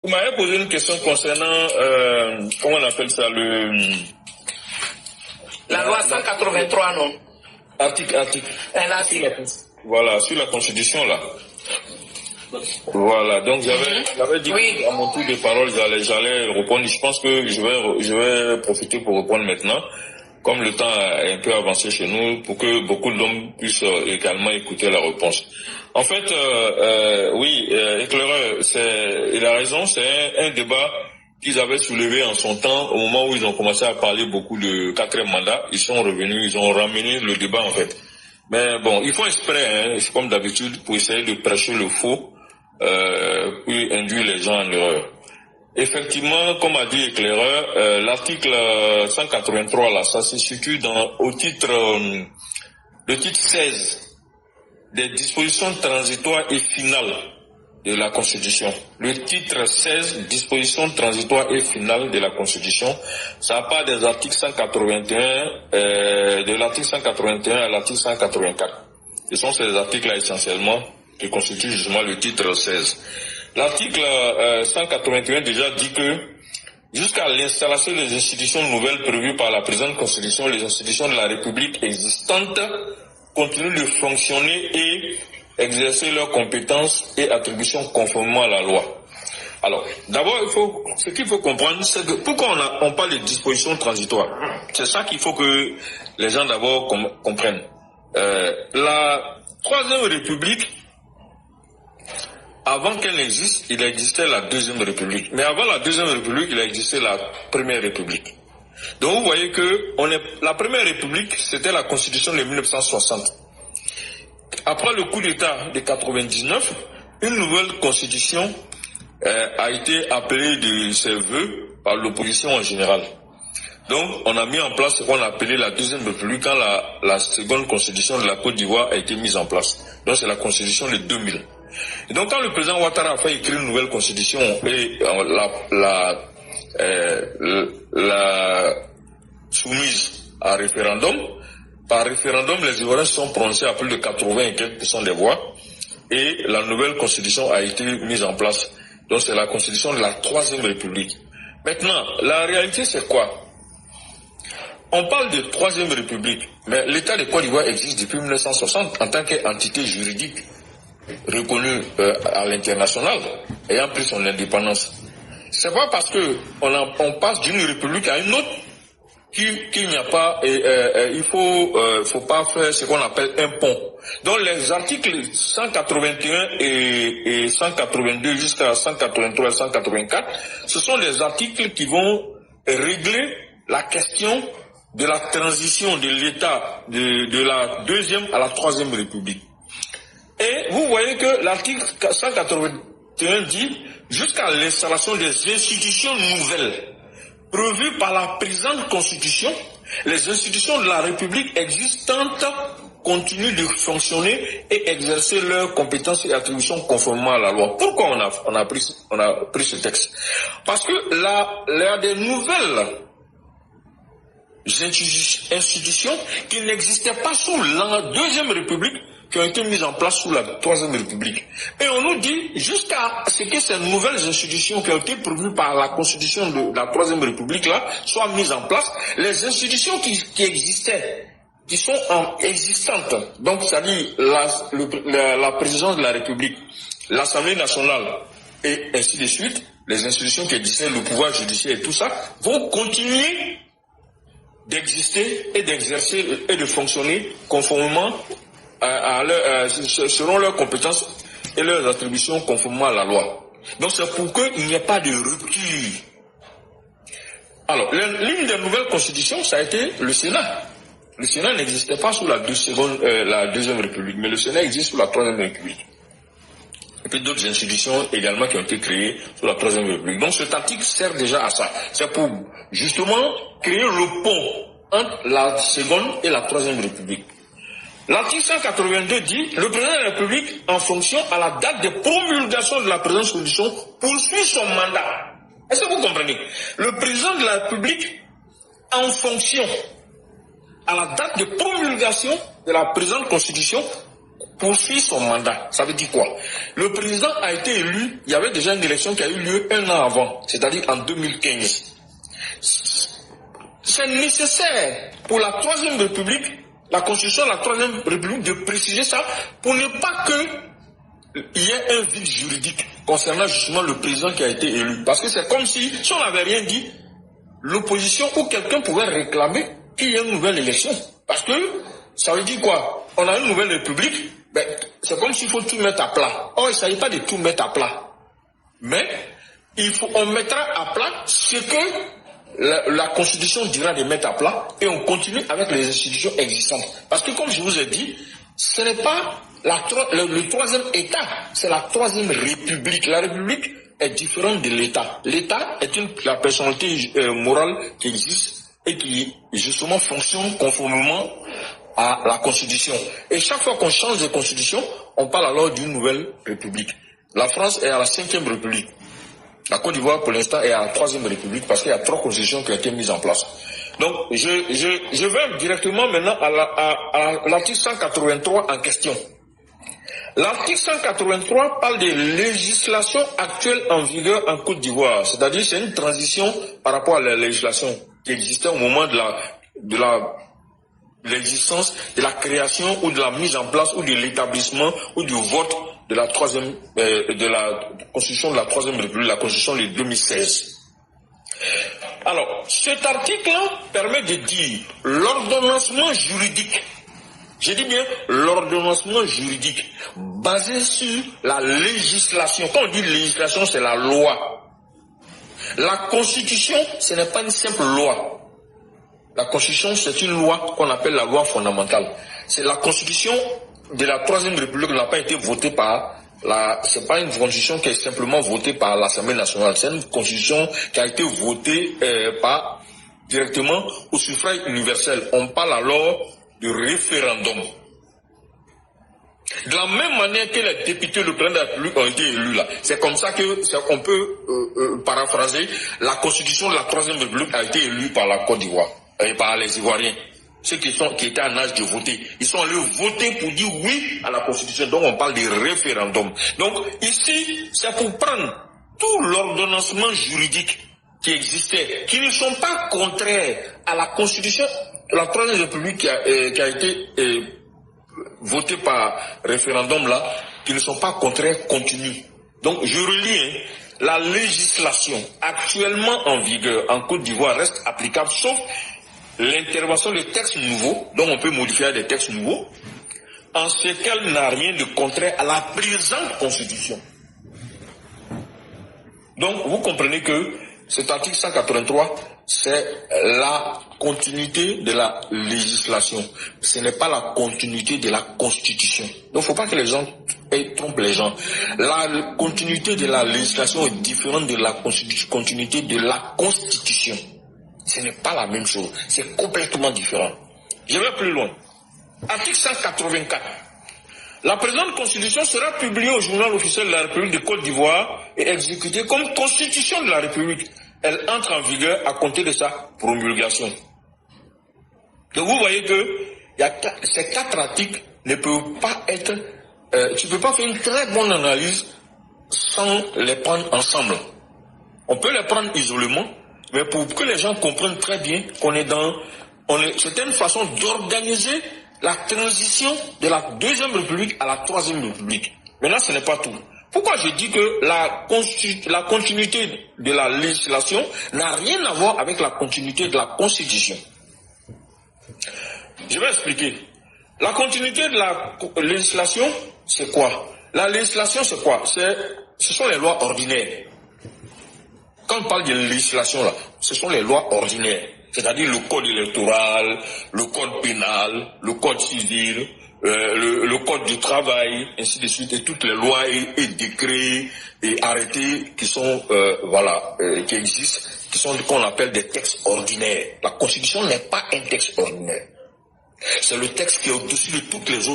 Vous m'avez posé une question concernant, comment on appelle ça, la loi 183, non? Article. L'article. Voilà, sur la Constitution, là. Voilà, donc j'avais dit oui. à mon tour de parole, j'allais répondre. Je pense que je vais profiter pour répondre maintenant, comme le temps a un peu avancé chez nous, pour que beaucoup d'hommes puissent également écouter la réponse. En fait, oui, éclaireur, il a raison, c'est un débat qu'ils avaient soulevé en son temps, au moment où ils ont commencé à parler beaucoup de quatrième mandat. Ils sont revenus, ils ont ramené le débat en fait. Mais bon, ils font exprès, hein, comme d'habitude, pour essayer de prêcher le faux, puis induire les gens en erreur. Effectivement, comme a dit l'éclaireur, l'article 183, là, ça se situe le titre 16 des dispositions transitoires et finales de la Constitution. Le titre 16, dispositions transitoires et finales de la Constitution, ça part des articles 181, de l'article 181 à l'article 184. Ce sont ces articles-là essentiellement qui constituent justement le titre 16. L'article 181 déjà dit que jusqu'à l'installation des institutions nouvelles prévues par la présente Constitution, les institutions de la République existantes continuent de fonctionner et exercer leurs compétences et attributions conformément à la loi. Alors, d'abord, ce qu'il faut comprendre, c'est que pourquoi on parle de dispositions transitoires. C'est ça qu'il faut que les gens d'abord comprennent. La Troisième République, avant qu'elle existe, il existait la Deuxième République. Mais avant la Deuxième République, il existait la Première République. Donc vous voyez que la Première République, c'était la Constitution de 1960. Après le coup d'État de 99, une nouvelle Constitution a été appelée de ses vœux par l'opposition en général. Donc on a mis en place ce qu'on a appelé la Deuxième République quand la seconde Constitution de la Côte d'Ivoire a été mise en place. Donc c'est la Constitution de 2000. Et donc quand le président Ouattara a fait écrire une nouvelle Constitution et la soumise à référendum. Par référendum, les Ivoiriens sont prononcés à plus de 80 et quelques % des voix et la nouvelle constitution a été mise en place. Donc c'est la constitution de la Troisième République. Maintenant, la réalité c'est quoi? On parle de Troisième République, mais l'État de Côte d'Ivoire existe depuis 1960 en tant qu'entité juridique reconnue à l'international, ayant pris son indépendance. C'est pas parce que on passe d'une république à une autre qu'il n'y a pas, il faut pas faire ce qu'on appelle un pont. Donc les articles 181 et 182 jusqu'à 183 et 184, ce sont des articles qui vont régler la question de la transition de l'État de la Deuxième à la Troisième République. Et vous voyez que l'article 181 dit jusqu'à l'installation des institutions nouvelles prévues par la présente Constitution, les institutions de la République existantes continuent de fonctionner et exercer leurs compétences et attributions conformément à la loi. Pourquoi on a pris ce texte? Parce que il y a des nouvelles institutions qui n'existaient pas sous la Deuxième République, qui ont été mises en place sous la Troisième République. Et on nous dit, jusqu'à ce que ces nouvelles institutions qui ont été prévues par la Constitution de la Troisième République là soient mises en place, les institutions qui existaient, qui sont existantes, donc c'est-à-dire la présidence de la République, l'Assemblée nationale et ainsi de suite, les institutions qui existaient, le pouvoir judiciaire et tout ça, vont continuer d'exister et d'exercer et de fonctionner conformément selon leurs compétences et leurs attributions conformément à la loi. Donc c'est pour qu'il n'y ait pas de rupture. Alors, l'une des nouvelles constitutions, ça a été le Sénat. Le Sénat n'existait pas sous la Deuxième République, mais le Sénat existe sous la Troisième République. Et puis d'autres institutions également qui ont été créées sous la Troisième République. Donc cet article sert déjà à ça. C'est pour justement créer le pont entre la Seconde et la Troisième République. L'article 182 dit, le président de la République, en fonction à la date de promulgation de la présente constitution, poursuit son mandat. Est-ce que vous comprenez? Le président de la République, en fonction à la date de promulgation de la présente constitution, poursuit son mandat. Ça veut dire quoi? Le président a été élu, il y avait déjà une élection qui a eu lieu un an avant, c'est-à-dire en 2015. C'est nécessaire pour la Troisième République, la Constitution de la Troisième République, de préciser ça pour ne pas qu'il y ait un vide juridique concernant justement le président qui a été élu. Parce que c'est comme si on n'avait rien dit, l'opposition ou quelqu'un pouvait réclamer qu'il y ait une nouvelle élection. Parce que ça veut dire quoi? On a une nouvelle République, ben, c'est comme s'il faut tout mettre à plat. Or, il ne s'agit pas de tout mettre à plat. Mais on mettra à plat ce que la Constitution dira de mettre à plat et on continue avec les institutions existantes. Parce que comme je vous ai dit, ce n'est pas le troisième État, c'est la Troisième République. La République est différente de l'État. L'État est la personnalité morale qui existe et qui justement fonctionne conformément à la Constitution. Et chaque fois qu'on change de Constitution, on parle alors d'une nouvelle République. La France est à la 5e République. La Côte d'Ivoire, pour l'instant, est à la 3e République parce qu'il y a 3 constitutions qui ont été mises en place. Donc, je vais directement maintenant à l'article 183 en question. L'article 183 parle des législations actuelles en vigueur en Côte d'Ivoire. C'est-à-dire c'est une transition par rapport à la législation qui existait au moment de l'existence, de la création ou de la mise en place ou de l'établissement ou du vote de la Constitution de la Troisième République, la Constitution de 2016. Alors, cet article-là permet de dire l'ordonnancement juridique. Je dis bien l'ordonnancement juridique basé sur la législation. Quand on dit législation, c'est la loi. La Constitution, ce n'est pas une simple loi. La Constitution, c'est une loi qu'on appelle la loi fondamentale. C'est la Constitution de la Troisième République n'a pas été votée par c'est pas une constitution qui est simplement votée par l'Assemblée nationale. C'est une constitution qui a été votée directement au suffrage universel. On parle alors de référendum. De la même manière que les députés, le président de la République ont été élus là. C'est comme ça qu'on peut paraphraser. La constitution de la Troisième République a été élue par la Côte d'Ivoire et par les Ivoiriens. Ceux qui étaient en âge de voter, ils sont allés voter pour dire oui à la Constitution. Donc on parle de référendum. Donc ici, c'est pour prendre tout l'ordonnancement juridique qui existait, qui ne sont pas contraires à la Constitution de la Troisième République qui a été votée par référendum là, qui ne sont pas contraires, continuent. Donc je relis, la législation actuellement en vigueur en Côte d'Ivoire reste applicable sauf l'intervention de textes nouveaux, donc on peut modifier des textes nouveaux, en ce qu'elle n'a rien de contraire à la présente Constitution. Donc vous comprenez que cet article 183, c'est la continuité de la législation. Ce n'est pas la continuité de la Constitution. Donc il ne faut pas que les gens trompent les gens. La continuité de la législation est différente de la continuité de la Constitution. Ce n'est pas la même chose. C'est complètement différent. Je vais plus loin. Article 184. La présente Constitution sera publiée au journal officiel de la République de Côte d'Ivoire et exécutée comme Constitution de la République. Elle entre en vigueur à compter de sa promulgation. Donc vous voyez que ces 4 articles ne peuvent pas être... tu ne peux pas faire une très bonne analyse sans les prendre ensemble. On peut les prendre isolément, mais pour que les gens comprennent très bien qu'on est c'est une façon d'organiser la transition de la Deuxième République à la Troisième République. Maintenant, ce n'est pas tout. Pourquoi je dis que la continuité de la législation n'a rien à voir avec la continuité de la Constitution? Je vais expliquer. La continuité de la législation, c'est quoi? La législation, c'est quoi? Ce sont les lois ordinaires. Quand on parle de législation, là, ce sont les lois ordinaires. C'est-à-dire le code électoral, le code pénal, le code civil, le code du travail, ainsi de suite, et toutes les lois et décrets et arrêtés qui sont, qui existent, qui sont qu'on appelle des textes ordinaires. La Constitution n'est pas un texte ordinaire. C'est le texte qui est au-dessus de tous les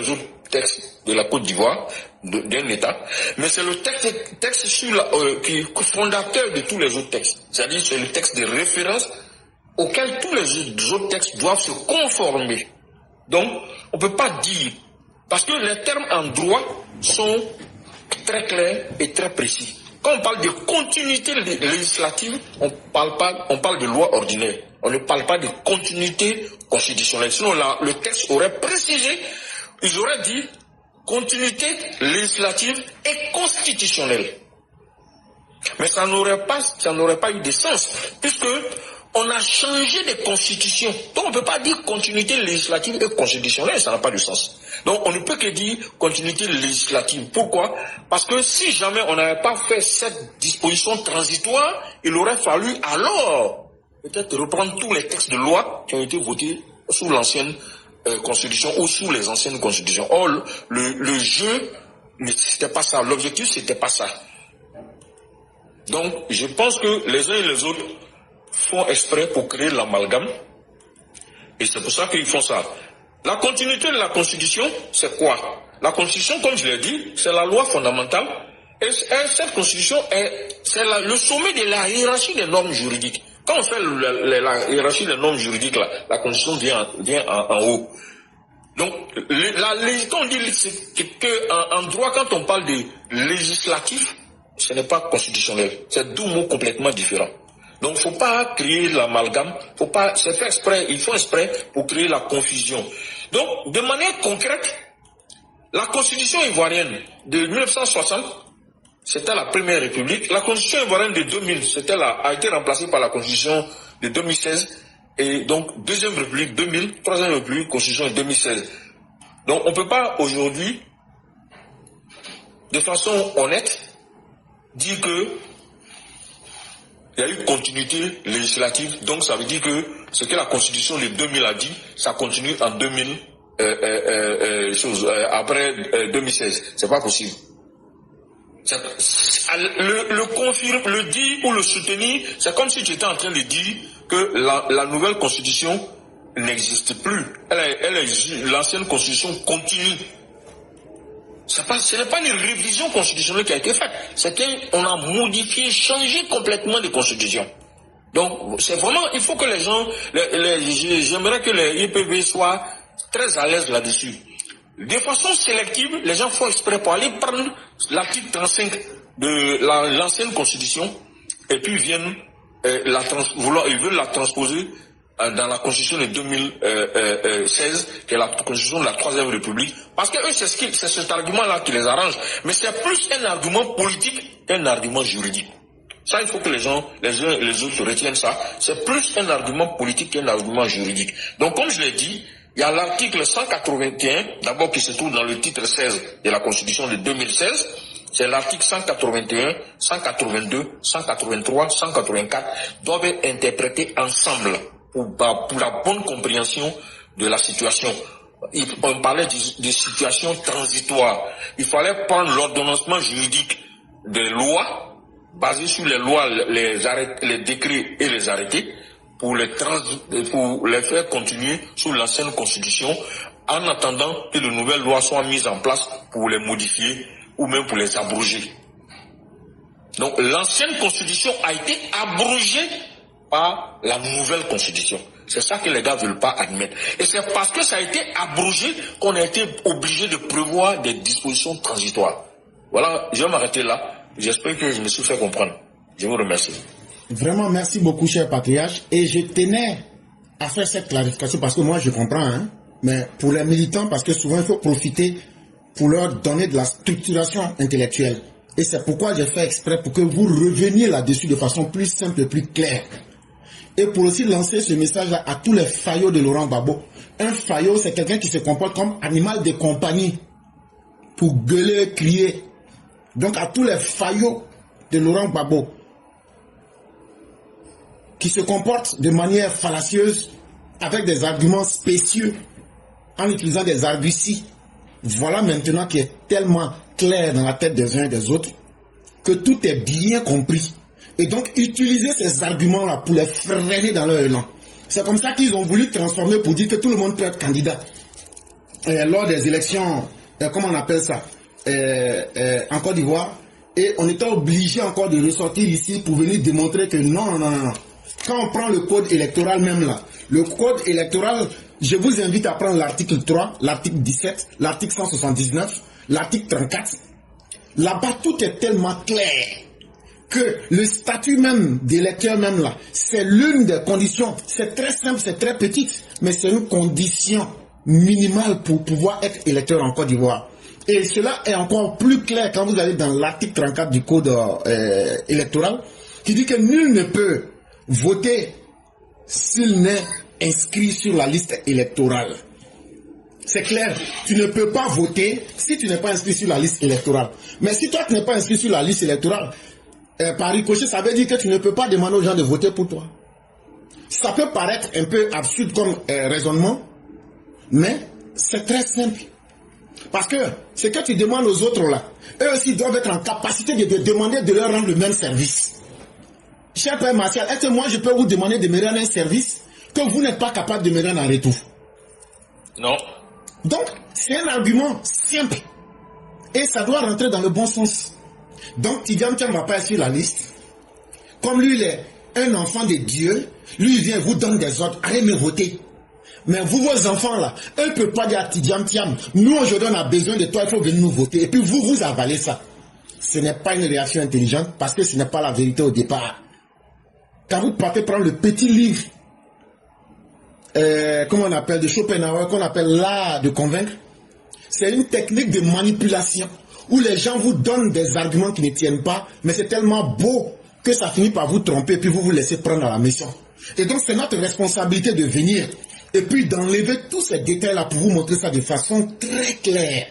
autres textes de la Côte d'Ivoire, d'un État, mais c'est le texte qui est fondateur de tous les autres textes. C'est-à-dire c'est le texte de référence auquel tous les autres textes doivent se conformer. Donc, on ne peut pas dire Parce que les termes en droit sont très clairs et très précis. Quand on parle de continuité législative, on parle de loi ordinaire. On ne parle pas de continuité constitutionnelle. Sinon, le texte aurait précisé, ils auraient dit continuité législative et constitutionnelle. Mais ça n'aurait pas eu de sens, puisque on a changé de constitution. Donc on ne peut pas dire continuité législative et constitutionnelle, ça n'a pas de sens. Donc on ne peut que dire continuité législative. Pourquoi? Parce que si jamais on n'avait pas fait cette disposition transitoire, il aurait fallu alors peut-être reprendre tous les textes de loi qui ont été votés sous l'ancienne constitution ou sous les anciennes constitutions. Or, le jeu, c'était pas ça. L'objectif, c'était pas ça. Donc, je pense que les uns et les autres font exprès pour créer l'amalgame. Et c'est pour ça qu'ils font ça. La continuité de la Constitution, c'est quoi? La Constitution, comme je l'ai dit, c'est la loi fondamentale. Et cette Constitution, c'est le sommet de la hiérarchie des normes juridiques. Quand on fait la hiérarchie des normes juridiques, là, la Constitution vient en haut. Donc, quand on dit qu'en droit, quand on parle de législatif, ce n'est pas constitutionnel. C'est deux mots complètement différents. Donc, il ne faut pas créer l'amalgame, c'est fait exprès, ils font exprès pour créer la confusion. Donc, de manière concrète, la Constitution ivoirienne de 1960, c'était la première république. La Constitution ivoirienne de 2000, a été remplacée par la Constitution de 2016. Et donc, deuxième république 2000, troisième république, Constitution de 2016. Donc, on ne peut pas aujourd'hui, de façon honnête, dire que il y a eu continuité législative, donc ça veut dire que ce que la Constitution de 2000 a dit, ça continue en 2000, après 2016. C'est pas possible. Le dire ou le soutenir, c'est comme si tu étais en train de dire que la nouvelle Constitution n'existe plus. L'ancienne Constitution continue. Ce n'est pas une révision constitutionnelle qui a été faite. C'est qu'on a modifié, changé complètement de constitution. Donc, c'est vraiment, il faut que les gens, j'aimerais que les IPV soient très à l'aise là-dessus. De façon sélective, les gens font exprès pour aller prendre l'article 35 de l'ancienne constitution et puis viennent ils veulent la transposer dans la constitution de 2016, qui est la constitution de la Troisième République, parce que eux, c'est cet argument-là qui les arrange. Mais c'est plus un argument politique qu'un argument juridique. Ça, il faut que les gens, les uns et les autres retiennent ça. C'est plus un argument politique qu'un argument juridique. Donc, comme je l'ai dit, il y a l'article 181, d'abord qui se trouve dans le titre 16 de la Constitution de 2016. C'est l'article 181, 182, 183, 184 doivent être interprétés ensemble pour la bonne compréhension de la situation. On parlait de situation transitoire. Il fallait prendre l'ordonnancement juridique des lois, basé sur les lois, les décrets et les arrêtés, pour les faire continuer sous l'ancienne constitution, en attendant que de nouvelles lois soient mises en place pour les modifier ou même pour les abroger. Donc l'ancienne constitution a été abrogée par la nouvelle constitution. C'est ça que les gars ne veulent pas admettre. Et c'est parce que ça a été abrogé qu'on a été obligé de prévoir des dispositions transitoires. Voilà, je vais m'arrêter là. J'espère que je me suis fait comprendre. Je vous remercie. Vraiment, merci beaucoup, cher patriarche. Et je tenais à faire cette clarification parce que moi, je comprends. Hein, mais pour les militants, parce que souvent, il faut profiter pour leur donner de la structuration intellectuelle. Et c'est pourquoi j'ai fait exprès pour que vous reveniez là-dessus de façon plus simple et plus claire. Et pour aussi lancer ce message-là à tous les faillots de Laurent Gbagbo. Un faillot, c'est quelqu'un qui se comporte comme animal de compagnie pour gueuler, crier. Donc à tous les faillots de Laurent Gbagbo qui se comportent de manière fallacieuse avec des arguments spécieux en utilisant des arguties. Voilà maintenant qui est tellement clair dans la tête des uns et des autres que tout est bien compris. Et donc, utiliser ces arguments-là pour les freiner dans leur élan. C'est comme ça qu'ils ont voulu transformer pour dire que tout le monde peut être candidat. Lors des élections, comment on appelle ça, en Côte d'Ivoire. Et on était obligé encore de ressortir ici pour venir démontrer que non. Quand on prend le code électoral même là, le code électoral, je vous invite à prendre l'article 3, l'article 17, l'article 179, l'article 34. Là-bas, tout est tellement clair que le statut même d'électeur même là, c'est l'une des conditions. C'est très simple, c'est très petite, mais c'est une condition minimale pour pouvoir être électeur en Côte d'Ivoire. Et cela est encore plus clair quand vous allez dans l'article 34 du code électoral, qui dit que nul ne peut voter s'il n'est inscrit sur la liste électorale. C'est clair, tu ne peux pas voter si tu n'es pas inscrit sur la liste électorale. Mais si toi tu n'es pas inscrit sur la liste électorale, par ricochet, ça veut dire que tu ne peux pas demander aux gens de voter pour toi. Ça peut paraître un peu absurde comme raisonnement, mais c'est très simple. Parce que ce que tu demandes aux autres là, eux aussi doivent être en capacité de te demander de leur rendre le même service. Cher Père Martial, est-ce que moi je peux vous demander de me rendre un service que vous n'êtes pas capable de me rendre en retour? Non. Donc, c'est un argument simple. Et ça doit rentrer dans le bon sens. Donc, Tidjam Thiam ne va pas être sur la liste. Comme lui, il est un enfant de Dieu, lui, il vient vous donne des ordres. Allez me voter. Mais vous, vos enfants là, eux ne peuvent pas dire à Tidjam Thiam, nous aujourd'hui on a besoin de toi, il faut venir nous voter. Et puis vous, vous avalez ça. Ce n'est pas une réaction intelligente parce que ce n'est pas la vérité au départ. Quand vous partez prendre le petit livre, comment on appelle, de Schopenhauer, qu'on appelle l'art de convaincre, c'est une technique de manipulation où les gens vous donnent des arguments qui ne tiennent pas, mais c'est tellement beau que ça finit par vous tromper et puis vous vous laissez prendre à la mission. Et donc c'est notre responsabilité de venir et puis d'enlever tous ces détails-là pour vous montrer ça de façon très claire.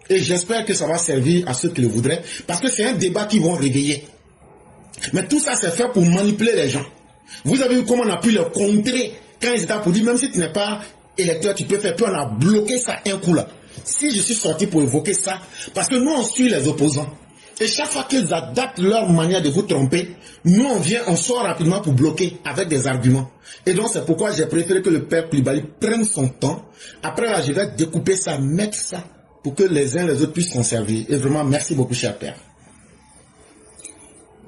Et j'espère que ça va servir à ceux qui le voudraient, parce que c'est un débat qu'ils vont réveiller. Mais tout ça c'est fait pour manipuler les gens. Vous avez vu comment on a pu le contrer quand ils étaient pour dire, même si tu n'es pas électeur, tu peux faire. Puis on a bloqué ça un coup là. Si je suis sorti pour évoquer ça, parce que nous on suit les opposants. Et chaque fois qu'ils adaptent leur manière de vous tromper, nous on sort rapidement pour bloquer avec des arguments. Et donc c'est pourquoi j'ai préféré que le père Coulibaly prenne son temps. Après là, je vais découper ça, mettre ça, pour que les uns les autres puissent s'en servir. Et vraiment, merci beaucoup, cher père.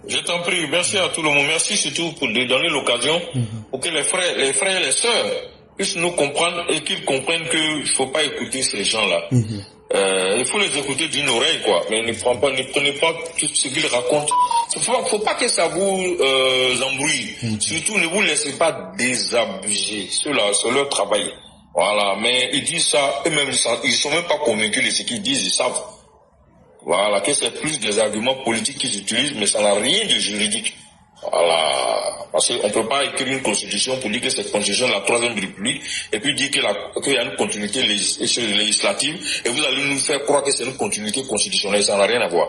Je t'en prie, merci à tout le monde. Merci surtout pour de donner l'occasion pour que les frères et les sœurs puissent nous comprendre et qu'ils comprennent qu'il ne faut pas écouter ces gens-là. Il faut les écouter d'une oreille, quoi. Mais ne prenez pas tout ce qu'ils racontent. Faut pas que ça vous embrouille. Surtout, ne vous laissez pas désabuser sur leur travail. Voilà. Mais ils disent ça, eux-mêmes, ils sont même pas convaincus de ce qu'ils disent, ils savent. Voilà, que c'est plus des arguments politiques qu'ils utilisent, mais ça n'a rien de juridique. Voilà. Parce qu'on ne peut pas écrire une constitution pour dire que cette constitution est la troisième république, et puis dire qu'il y a une continuité législative, et vous allez nous faire croire que c'est une continuité constitutionnelle, ça n'a rien à voir.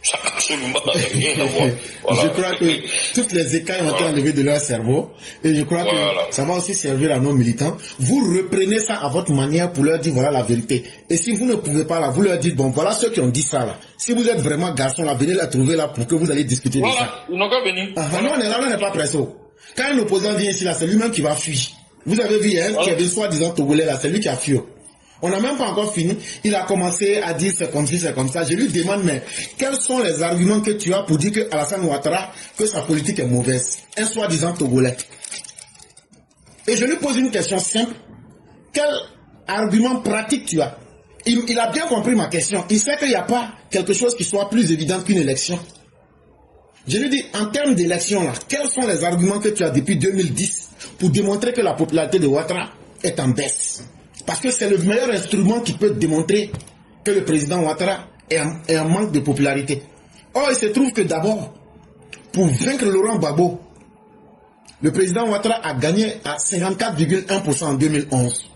Ça n'a absolument rien à voir. Voilà. Je crois que toutes les écailles ont été enlevées de leur cerveau, et je crois que ça va aussi servir à nos militants. Vous reprenez ça à votre manière pour leur dire voilà la vérité. Et si vous ne pouvez pas là, vous leur dites bon voilà ceux qui ont dit ça là. Si vous êtes vraiment garçon là, venez la trouver là pour que vous allez discuter de ça. Ils n'ont qu'à venir. Non, on est là, on n'est pas pressé. Quand un opposant vient ici là, c'est lui-même qui va fuir. Vous avez vu hein, qui avait soi-disant Togolais là, c'est lui qui a fui. On n'a même pas encore fini. Il a commencé à dire c'est comme ci, c'est comme ça. Je lui demande, mais quels sont les arguments que tu as pour dire que Alassane Ouattara, que sa politique est mauvaise? Un soi-disant Togolais. Et je lui pose une question simple. Quel argument pratique tu as? Il a bien compris ma question. Il sait qu'il n'y a pas quelque chose qui soit plus évident qu'une élection. Je lui dis, en termes d'élection, là, quels sont les arguments que tu as depuis 2010 pour démontrer que la popularité de Ouattara est en baisse? Parce que c'est le meilleur instrument qui peut démontrer que le président Ouattara est en manque de popularité. Or, il se trouve que d'abord, pour vaincre Laurent Gbagbo, le président Ouattara a gagné à 54,1% en 2011.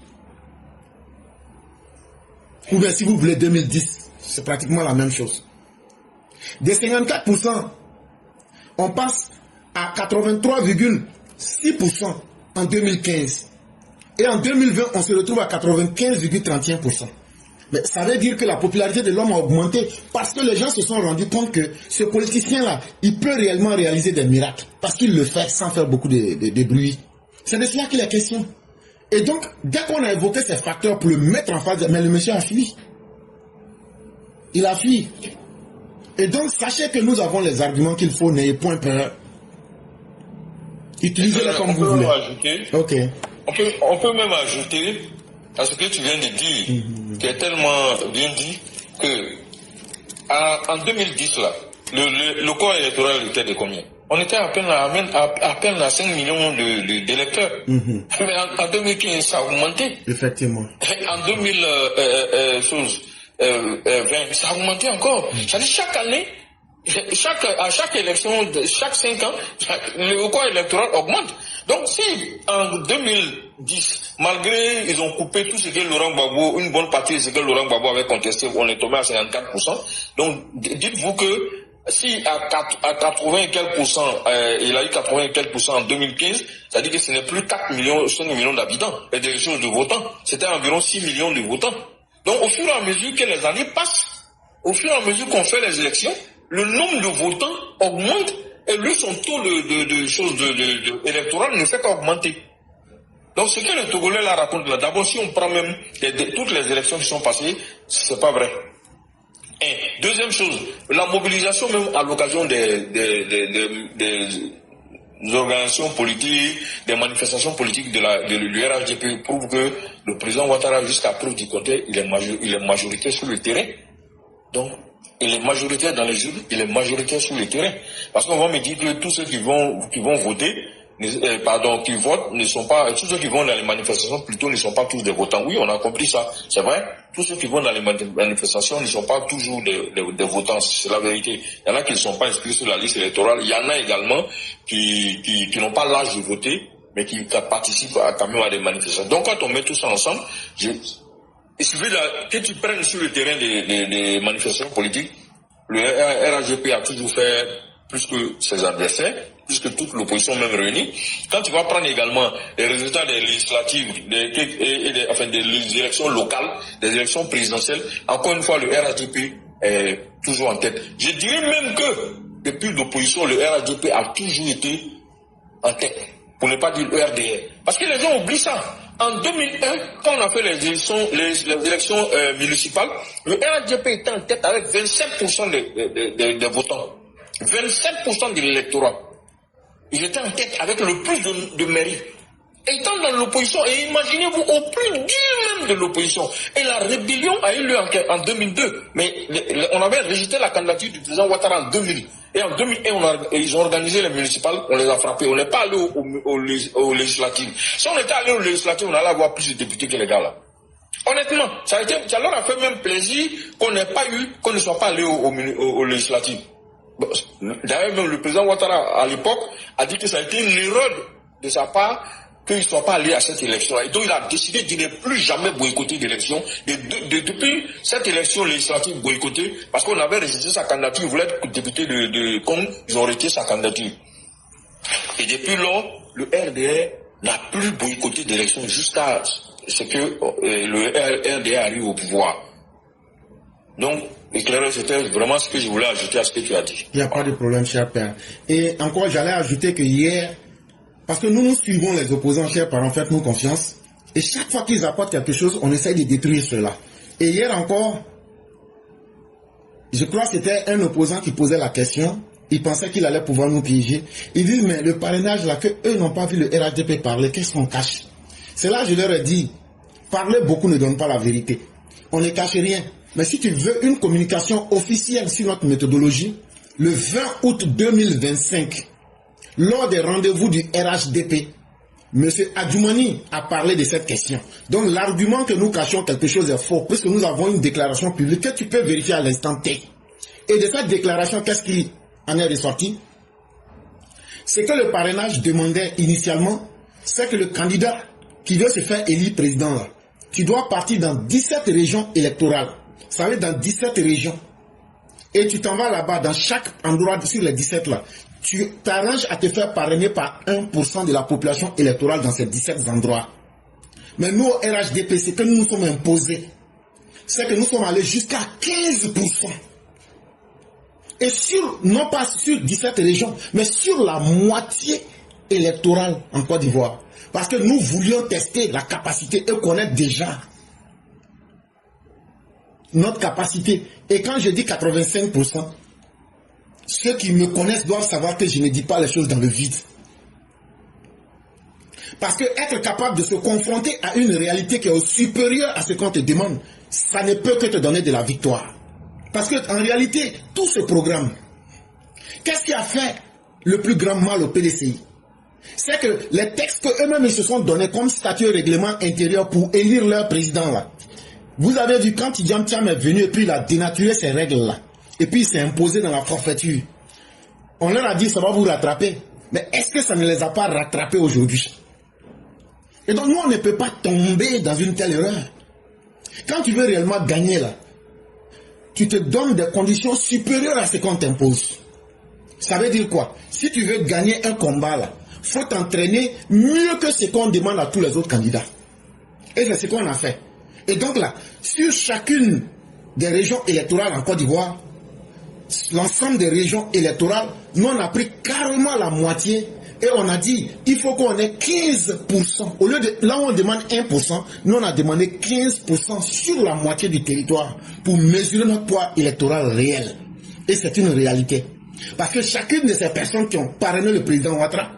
Ou bien si vous voulez 2010, c'est pratiquement la même chose. Des 54%, on passe à 83,6% en 2015. Et en 2020, on se retrouve à 95,31%. Mais ça veut dire que la popularité de l'homme a augmenté parce que les gens se sont rendus compte que ce politicien-là, il peut réellement réaliser des miracles. Parce qu'il le fait sans faire beaucoup de bruit. C'est de cela qu'il est question. Et donc, dès qu'on a évoqué ces facteurs pour le mettre en face, mais le monsieur a fui. Il a fui. Et donc, sachez que nous avons les arguments qu'il faut, n'ayez point peur. Utilisez-le comme vous voulez. Ok. On peut même ajouter à ce que tu viens de dire, qui est tellement bien dit, que en 2010, là, le corps électoral était de combien? On était à peine à 5 millions d'électeurs. Mais en 2015, ça a augmenté. Effectivement. En 2020, ça a augmenté encore. C'est-à-dire chaque année, à chaque élection, chaque 5 ans, le corps électoral augmente. Donc si en 2010, malgré ils ont coupé tout ce que Laurent Gbagbo, une bonne partie de ce que Laurent Gbagbo avait contesté, on est tombé à 54%. Donc dites-vous que si à 80 et quelques pourcents, il a eu 80 et quelques pourcents en 2015, ça dit que ce n'est plus 5 millions d'habitants et des choses de votants. C'était environ 6 millions de votants. Donc au fur et à mesure que les années passent, au fur et à mesure qu'on fait les élections, le nombre de votants augmente et lui, son taux de choses électorales ne fait qu'augmenter. Donc ce que le Togolais là raconte là, d'abord si on prend même toutes les élections qui sont passées, c'est pas vrai. Et deuxième chose, la mobilisation même à l'occasion des organisations politiques, des manifestations politiques de l'URHDP prouve que le président Ouattara, jusqu'à preuve du contraire, il est majoritaire sur le terrain. Donc, il est majoritaire dans les urnes, il est majoritaire sur le terrain. Parce qu'on va me dire que tous ceux qui vont voter, qui votent, ne sont pas, tous ceux qui vont dans les manifestations plutôt ne sont pas tous des votants. Oui, on a compris ça, c'est vrai. Tous ceux qui vont dans les manifestations ne sont pas toujours des votants, c'est la vérité. Il y en a qui ne sont pas inscrits sur la liste électorale. Il y en a également qui n'ont pas l'âge de voter, mais qui participent quand même à des manifestations. Donc quand on met tout ça ensemble, il suffit que tu prennes sur le terrain des manifestations politiques, le RHDP a toujours fait plus que ses adversaires, plus que toute l'opposition même réunie. Quand tu vas prendre également les résultats des législatives, des élections locales, des élections présidentielles, encore une fois, le RHDP est toujours en tête. Je dirais même que, depuis l'opposition, le RHDP a toujours été en tête, pour ne pas dire le RDR. Parce que les gens oublient ça. En 2001, quand on a fait les élections municipales, le RHDP était en tête avec 27% des votants. 27% de l'électorat. Ils étaient en tête avec le plus de mairies. Étant dans l'opposition, et imaginez-vous au plus dur même de l'opposition. Et la rébellion a eu lieu en 2002. Mais on avait rejeté la candidature du président Ouattara en 2000. Et en 2001, ils ont organisé les municipales, on les a frappés. On n'est pas allé aux législatives. Si on était allé aux législatives, on allait avoir plus de députés que les gars là. Honnêtement, ça leur a fait même plaisir qu'on ne soit pas allé aux législatives. D'ailleurs, même le président Ouattara, à l'époque, a dit que ça a été une erreur de sa part qu'il ne soit pas allé à cette élection. Et donc, il a décidé de ne plus jamais boycotter l'élection. Depuis cette élection législative boycottée, parce qu'on avait rejeté sa candidature, il voulait être député de Congo, ils ont rejeté sa candidature. Et depuis lors, le RDR n'a plus boycotté d'élection jusqu'à ce que le RDR arrive au pouvoir. Donc, éclaireur, c'était vraiment ce que je voulais ajouter à ce que tu as dit. Il n'y a pas de problème, cher père. Et encore, j'allais ajouter que hier, parce que nous suivons les opposants, chers parents, faites-nous confiance. Et chaque fois qu'ils apportent quelque chose, on essaye de détruire cela. Et hier encore, je crois que c'était un opposant qui posait la question. Il pensait qu'il allait pouvoir nous piéger. Il dit, mais le parrainage là, que eux n'ont pas vu le RHDP parler, qu'est-ce qu'on cache? C'est là que je leur ai dit, parler beaucoup ne donne pas la vérité. On ne cache rien. Mais si tu veux une communication officielle sur notre méthodologie, le 20 août 2025, lors des rendez-vous du RHDP, M. Adjoumani a parlé de cette question. Donc l'argument que nous cachons quelque chose est faux, puisque nous avons une déclaration publique que tu peux vérifier à l'instant T. Et de cette déclaration, qu'est-ce qui en est ressorti? C'est que le parrainage demandait initialement, c'est que le candidat qui veut se faire élire président, là, tu dois partir dans 17 régions électorales. Ça veut dire dans 17 régions. Et tu t'en vas là-bas, dans chaque endroit sur les 17 là. Tu t'arranges à te faire parrainer par 1% de la population électorale dans ces 17 endroits. Mais nous, au RHDP, c'est que nous nous sommes imposés. C'est que nous sommes allés jusqu'à 15%. Et non pas sur 17 régions, mais sur la moitié électorale en Côte d'Ivoire. Parce que nous voulions tester la capacité et connaître déjà notre capacité. Et quand je dis 85%, ceux qui me connaissent doivent savoir que je ne dis pas les choses dans le vide. Parce que être capable de se confronter à une réalité qui est supérieure à ce qu'on te demande, ça ne peut que te donner de la victoire. Parce qu'en réalité, tout ce programme, qu'est-ce qui a fait le plus grand mal au PDCI? C'est que les textes qu'eux-mêmes se sont donnés comme statut et règlement intérieur pour élire leur président là. Vous avez vu quand Tidjam Thiam est venu et puis il a dénaturé ces règles là. Et puis il s'est imposé dans la forfaiture. On leur a dit ça va vous rattraper. Mais est-ce que ça ne les a pas rattrapés aujourd'hui? Et donc nous on ne peut pas tomber dans une telle erreur. Quand tu veux réellement gagner là, tu te donnes des conditions supérieures à ce qu'on t'impose. Ça veut dire quoi? Si tu veux gagner un combat là, faut t'entraîner mieux que ce qu'on demande à tous les autres candidats. Et c'est ce qu'on a fait. Et donc là, sur chacune des régions électorales en Côte d'Ivoire, l'ensemble des régions électorales, nous on a pris carrément la moitié et on a dit il faut qu'on ait 15%. Au lieu de là où on demande 1%, nous on a demandé 15% sur la moitié du territoire pour mesurer notre poids électoral réel. Et c'est une réalité. Parce que chacune de ces personnes qui ont parrainé le président Ouattara,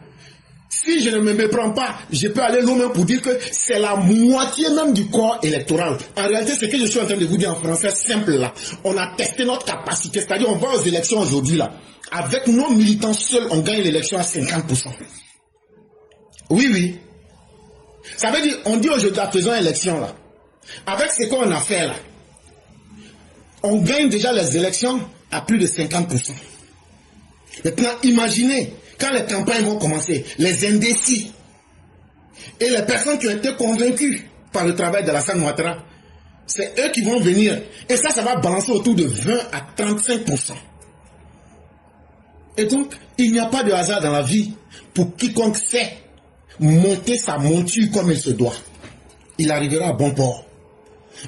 si je ne me méprends pas, je peux aller loin pour dire que c'est la moitié même du corps électoral. En réalité, ce que je suis en train de vous dire en français simple là, on a testé notre capacité, c'est-à-dire on va aux élections aujourd'hui là. Avec nos militants seuls, on gagne l'élection à 50%. Oui, oui. Ça veut dire, on dit aujourd'hui à faisons élection là. Avec ce qu'on a fait là, on gagne déjà les élections à plus de 50%. Maintenant, imaginez, quand les campagnes vont commencer, les indécis et les personnes qui ont été convaincues par le travail de Alassane Ouattara, c'est eux qui vont venir. Et ça va balancer autour de 20 à 35%. Et donc, il n'y a pas de hasard dans la vie pour quiconque sait monter sa monture comme il se doit. Il arrivera à bon port.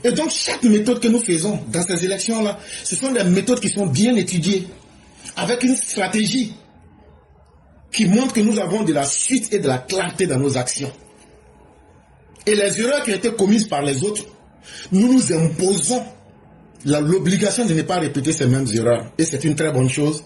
Et donc, chaque méthode que nous faisons dans ces élections-là, ce sont des méthodes qui sont bien étudiées, avec une stratégie qui montre que nous avons de la suite et de la clarté dans nos actions. Et les erreurs qui ont été commises par les autres, nous nous imposons l'obligation de ne pas répéter ces mêmes erreurs. Et c'est une très bonne chose.